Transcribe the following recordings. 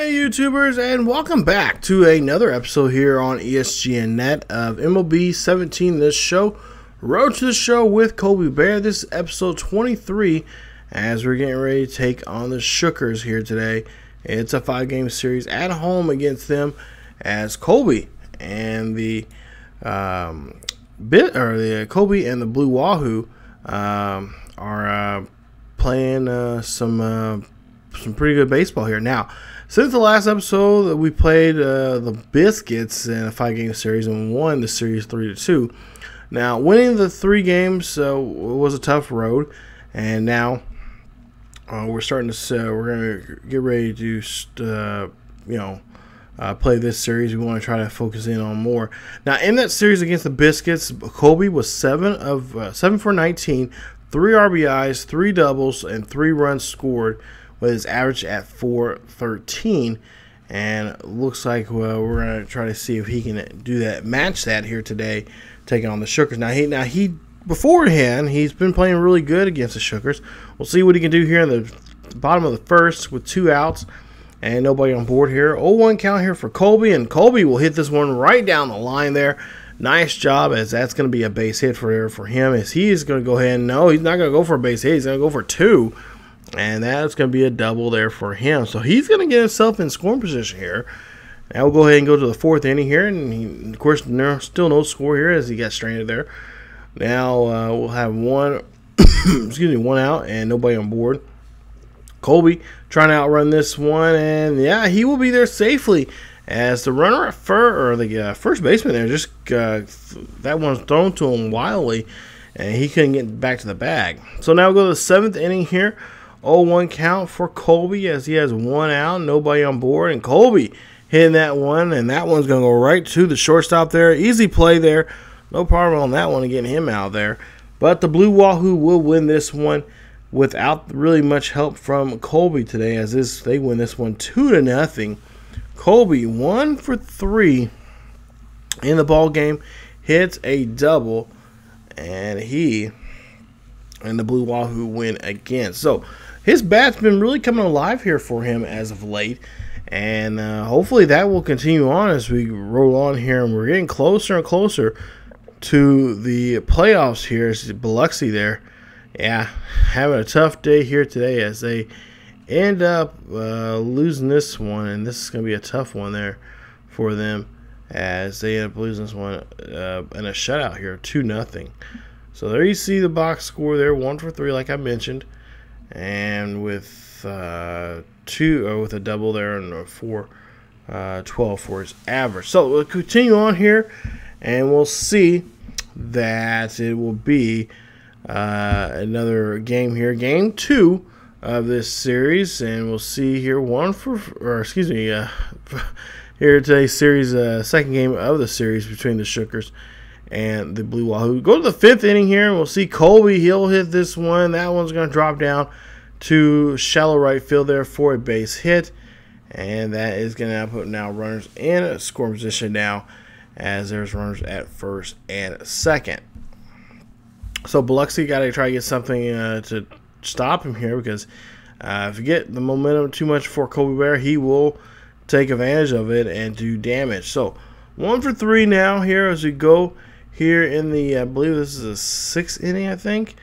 Hey YouTubers, and welcome back to another episode here on ESGNet of MLB 17. This show, Road to the Show with Colby Baer. This is episode 23 as we're getting ready to take on the Shuckers here today. It's a 5-game series at home against them as Colby and the Colby and the Blue Wahoo are playing some pretty good baseball here. Now, since the last episode that we played the Biscuits in a 5-game series and won the series 3-2. Now, winning the 3 games was a tough road, and now we're starting to we're going to get ready to play this series. We want to try to focus in on more. Now, in that series against the Biscuits, Colby was 7 for 19, 3 RBIs, 3 doubles, and 3 runs scored, with his average at .413, and looks like we're gonna try to see if he can do that, match that here today, taking on the Shuckers. Now he beforehand he's been playing really good against the Shuckers. We'll see what he can do here in the bottom of the first with 2 outs and nobody on board here. 0-1 count here for Colby, and Colby will hit this one right down the line there. Nice job, as that's going to be a base hit for him, as he is going to go ahead and no, he's not going to go for a base hit. He's going to go for 2. And that's going to be a double there for him. So he's going to get himself in scoring position here. Now we'll go ahead and go to the 4th inning here. And, of course, still no score here as he got stranded there. Now we'll have one out and nobody on board. Colby trying to outrun this one. And, yeah, he will be there safely. As the runner at first baseman there, just that one's thrown to him wildly. And he couldn't get back to the bag. So now we'll go to the 7th inning here. 0-1 count for Colby as he has 1 out, nobody on board, and Colby hitting that one, and that one's going to go right to the shortstop there. Easy play there. No problem on that one and getting him out there. But the Blue Wahoo will win this one without really much help from Colby today, as they win this one 2-0. Colby 1 for 3 in the ball game, hits a double, and he and the Blue Wahoo win again. So his bat's been really coming alive here for him as of late, and hopefully that will continue on as we roll on here, and we're getting closer and closer to the playoffs here. As Biloxi there, yeah, having a tough day here today as they end up losing this one, and this is going to be a tough one there for them as they end up losing this one in a shutout here, 2-0. So there you see the box score there, 1 for 3, like I mentioned, and with with a double there and a 4-12 for his average. So we'll continue on here, and we'll see that it will be another game here, game 2 of this series, and we'll see here here today's series, 2nd game of the series between the Shuckers and the Blue Wahoo. Go to the 5th inning here, and we'll see Colby. He'll hit this one. That one's going to drop down to shallow right field there for a base hit, and that is going to put now runners in a scoring position now, as there's runners at 1st and 2nd. So Biloxi got to try to get something to stop him here, because if you get the momentum too much for Colby Baer, he will take advantage of it and do damage. So 1 for 3 now here as we go here in the, I believe this is a 6th inning, I think.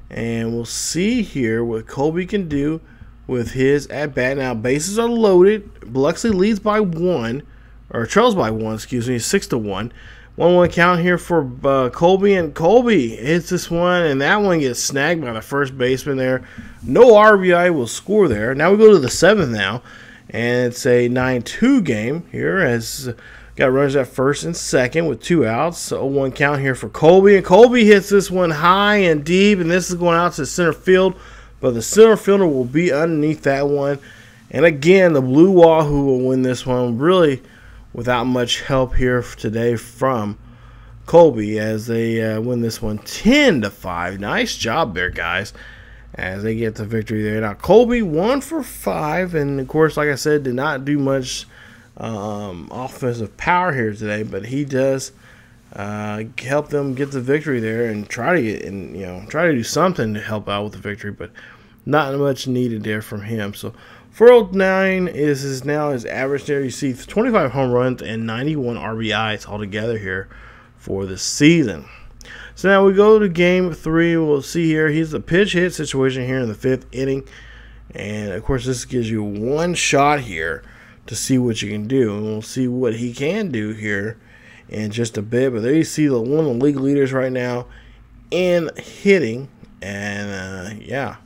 And we'll see here what Colby can do with his at-bat. Now, bases are loaded. Biloxi leads by 1, or trails by 1, excuse me, 6-1. 1-1 count here for Colby, and Colby hits this one, and that one gets snagged by the first baseman there. No RBI will score there. Now we go to the 7th now, and it's a 9-2 game here, as got runners at 1st and 2nd with 2 outs. So 0-1 count here for Colby, and Colby hits this one high and deep, and this is going out to center field, but the center fielder will be underneath that one. And again, the Blue Wahoo will win this one, really without much help here today from Colby, as they win this one 10-5. Nice job there, guys, as they get the victory there. Now, Colby 1 for 5, and of course, like I said, did not do much offensive power here today, but he does help them get the victory there, and try to do something to help out with the victory, but not much needed there from him. So 409 is now his average there. You see 25 home runs and 91 RBIs altogether here for the season. So now we go to game 3. We'll see here. He's a pitch hit situation here in the 5th inning. And, of course, this gives you one shot here to see what you can do. And we'll see what he can do here in just a bit. But there you see one of the league leaders right now in hitting. And, yeah,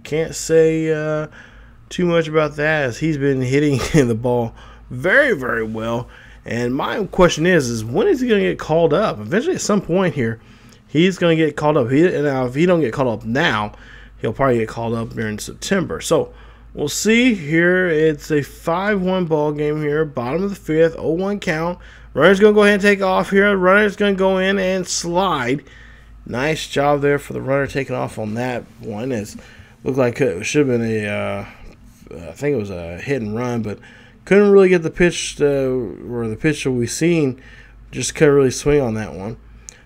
can't say too much about that, as he's been hitting the ball very, very well. And my question is when is he going to get called up? Eventually, at some point here, he's going to get called up. Now, if he don't get called up now, he'll probably get called up during September. So we'll see here. It's a 5-1 ball game here. Bottom of the 5th, 0-1 count. Runner's going to go ahead and take off here. Runner's going to go in and slide. Nice job there for the runner taking off on that one. It looked like it should have been I think it was a hit and run, but couldn't really get the pitch or the pitch that we've seen. Just couldn't really swing on that one.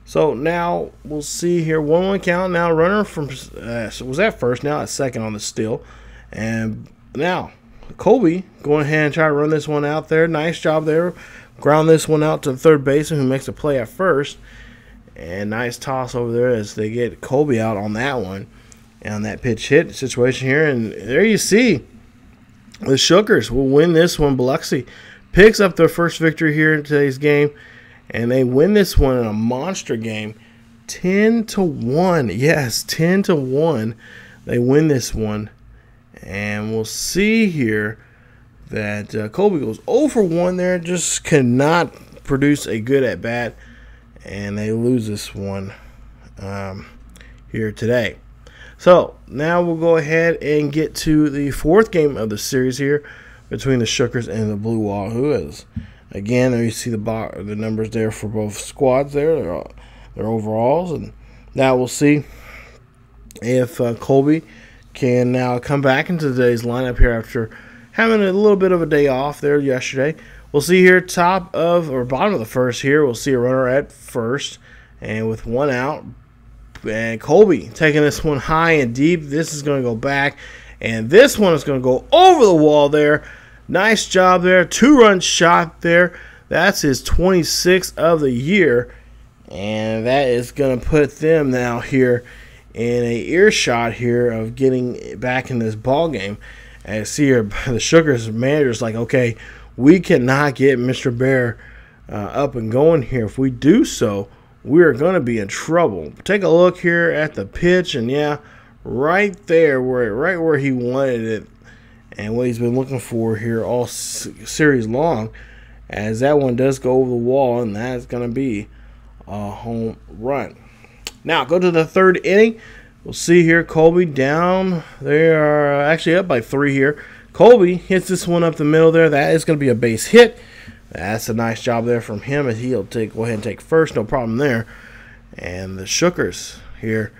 So now we'll see here. 1-1 count. Now runner from was at first, now at second on the steal. And now Colby going ahead and try to run this one out there. Nice job there. Ground this one out to the third baseman, who makes a play at first. And nice toss over there as they get Colby out on that one. And on that pitch hit situation here. And there you see the Shuckers will win this one. Biloxi picks up their first victory here in today's game. And they win this one in a monster game, 10-1. Yes, 10-1. They win this one, and we'll see here that Colby goes 0 for 1 there. Just cannot produce a good at bat, and they lose this one here today. So now we'll go ahead and get to the 4th game of the series here between the Shuckers and the Blue Wahoo. Again, there you see the numbers there for both squads there, their overalls. And now we'll see if Colby can now come back into today's lineup here after having a little bit of a day off there yesterday. We'll see here bottom of the 1st here, we'll see a runner at first. And with one out, and Colby taking this one high and deep. This is going to go back, and this one is going to go over the wall there. Nice job there. 2-run shot there. That's his 26th of the year. And that is going to put them now here in a earshot here of getting back in this ball game. And see here, the Shuckers manager's like, okay, we cannot get Mr. Baer up and going here. If we do so, we are going to be in trouble. Take a look here at the pitch, and yeah, right there, right where he wanted it. And what he's been looking for here all series long, as that one does go over the wall, and that's going to be a home run. Now, go to the 3rd inning. We'll see here Colby down. They are actually up by 3 here. Colby hits this one up the middle there. That is going to be a base hit. That's a nice job there from him, and he'll go ahead and take first. No problem there. And the Shuckers here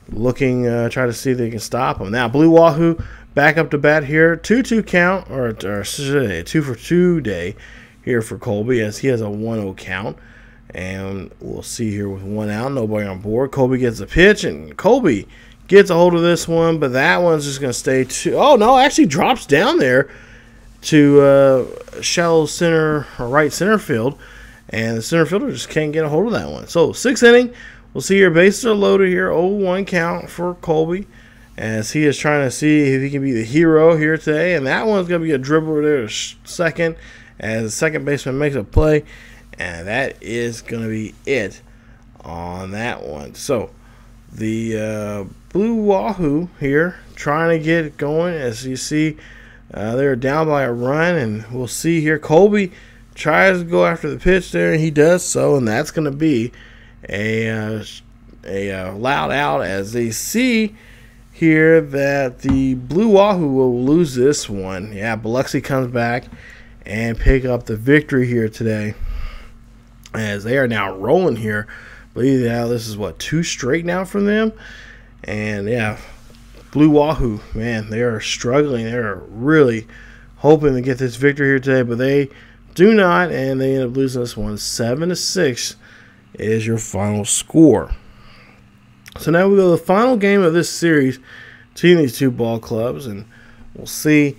looking, try to see if they can stop him. Now, Blue Wahoo back up to bat here. 2-2 count, or 2 for 2 day here for Colby, as he has a 1-0 count. And we'll see here with one out, nobody on board. Colby gets a pitch, and Colby gets a hold of this one, but that one's just going to stay oh, no, actually drops down there to shallow center or right center field. And the center fielder just can't get a hold of that one. So, 6th inning, we'll see your bases are loaded here. 0-1 count for Colby, as he is trying to see if he can be the hero here today. And that one's going to be a dribble there to second, as the second baseman makes a play. And that is going to be it on that one. So, the Blue Wahoo here trying to get it going. As you see, they're down by a run. And we'll see here Colby tries to go after the pitch there, and he does so. And that's going to be a loud out, as they see here that the Blue Wahoo will lose this one. Yeah, Biloxi comes back and pick up the victory here today, as they are now rolling here. Believe that this is what, 2 straight now from them. And yeah, Blue Wahoo, man, they are struggling. They are really hoping to get this victory here today, but they do not, and they end up losing this one. 7-6 is your final score. So now we go to the final game of this series between these two ball clubs, and we'll see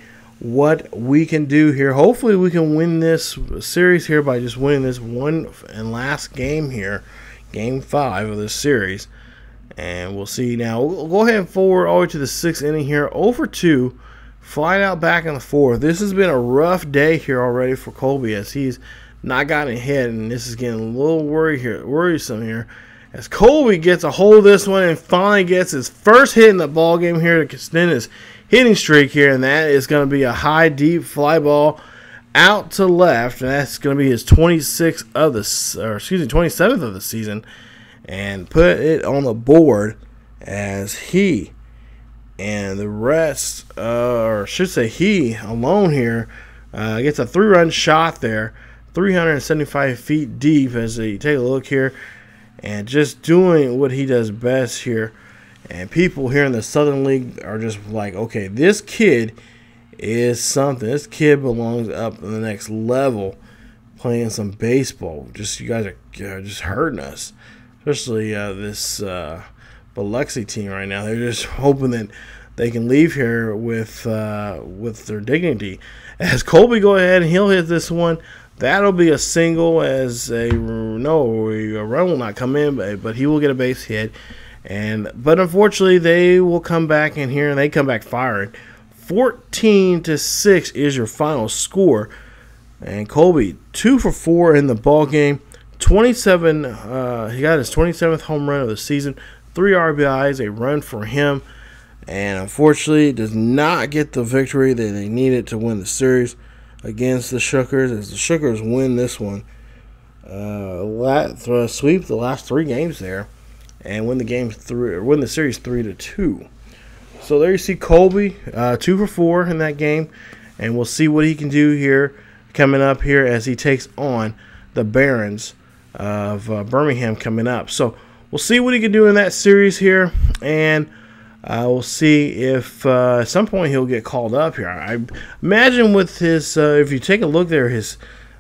what we can do here. Hopefully we can win this series here by just winning this one and last game here, game 5 of this series. And we'll see. Now we'll go ahead and forward all the way to the 6th inning here, over 2, flying out back in the 4th. This has been a rough day here already for Colby, as he's not gotten ahead, and this is getting a little worrisome here, as Colby gets a hold of this one and finally gets his first hit in the ball game here to extend his hitting streak here, and that is going to be a high deep fly ball out to left, and that's going to be his 27th of the season, and put it on the board as he and the rest, or I should say he alone here, gets a 3-run shot there, 375 feet deep, as you take a look here, and just doing what he does best here. And people here in the Southern League are just like, okay, this kid is something. This kid belongs up in the next level, playing some baseball. Just you guys are just hurting us, especially this Biloxi team right now. They're just hoping that they can leave here with their dignity. As Colby go ahead and he'll hit this one. That'll be a single, as a run will not come in, but he will get a base hit. But unfortunately, they will come back in here, and they come back firing. 14-6 is your final score. And Colby 2 for 4 in the ball game. 27. He got his 27th home run of the season. 3 RBIs, a run for him, and unfortunately does not get the victory that they needed to win the series against the Shuckers, as the Shuckers win this one. Sweep the last 3 games there, and win the series 3-2. So there you see Colby 2 for 4 in that game, and we'll see what he can do here coming up here as he takes on the Barons of Birmingham coming up. So we'll see what he can do in that series here, and we'll see if at some point he'll get called up here. I imagine with his, if you take a look there, his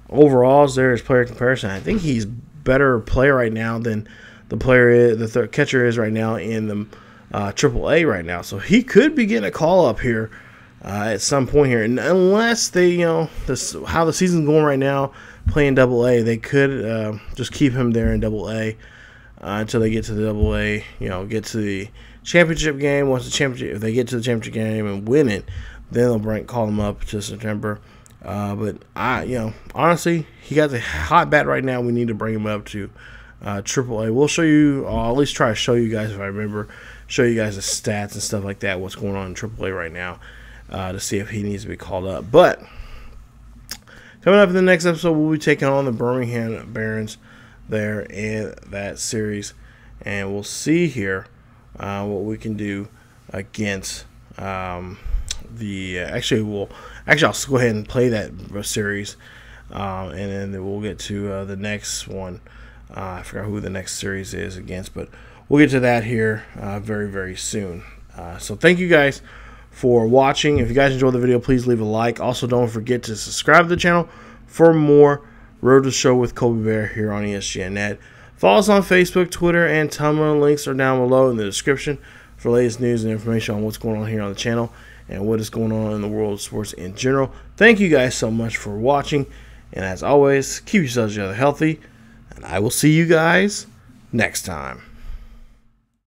overalls there, his player comparison, I think he's better player right now than the catcher is right now in the AAA right now. So he could be getting a call up here at some point here, and unless they, how the season's going right now, playing AA, they could just keep him there in AA until they get to the AA, get to the championship game. If they get to the championship game and win it, then they'll call him up to September. But honestly, he got the hot bat right now. We need to bring him up to AAA. We'll show you. I'll at least try to show you guys, if I remember, show you guys the stats and stuff like that. What's going on in AAA right now to see if he needs to be called up. But coming up in the next episode, we'll be taking on the Birmingham Barons there in that series, and we'll see here what we can do against Actually, I'll go ahead and play that series, and then we'll get to the next one. I forgot who the next series is against, but we'll get to that here very, very soon. So thank you guys for watching. If you guys enjoyed the video, please leave a like. Also, don't forget to subscribe to the channel for more Road to the Show with Colby Baer here on ESGNet. Follow us on Facebook, Twitter, and Tumblr. Links are down below in the description for latest news and information on what's going on here on the channel and what is going on in the world of sports in general. Thank you guys so much for watching, and as always, keep yourselves healthy, and I will see you guys next time.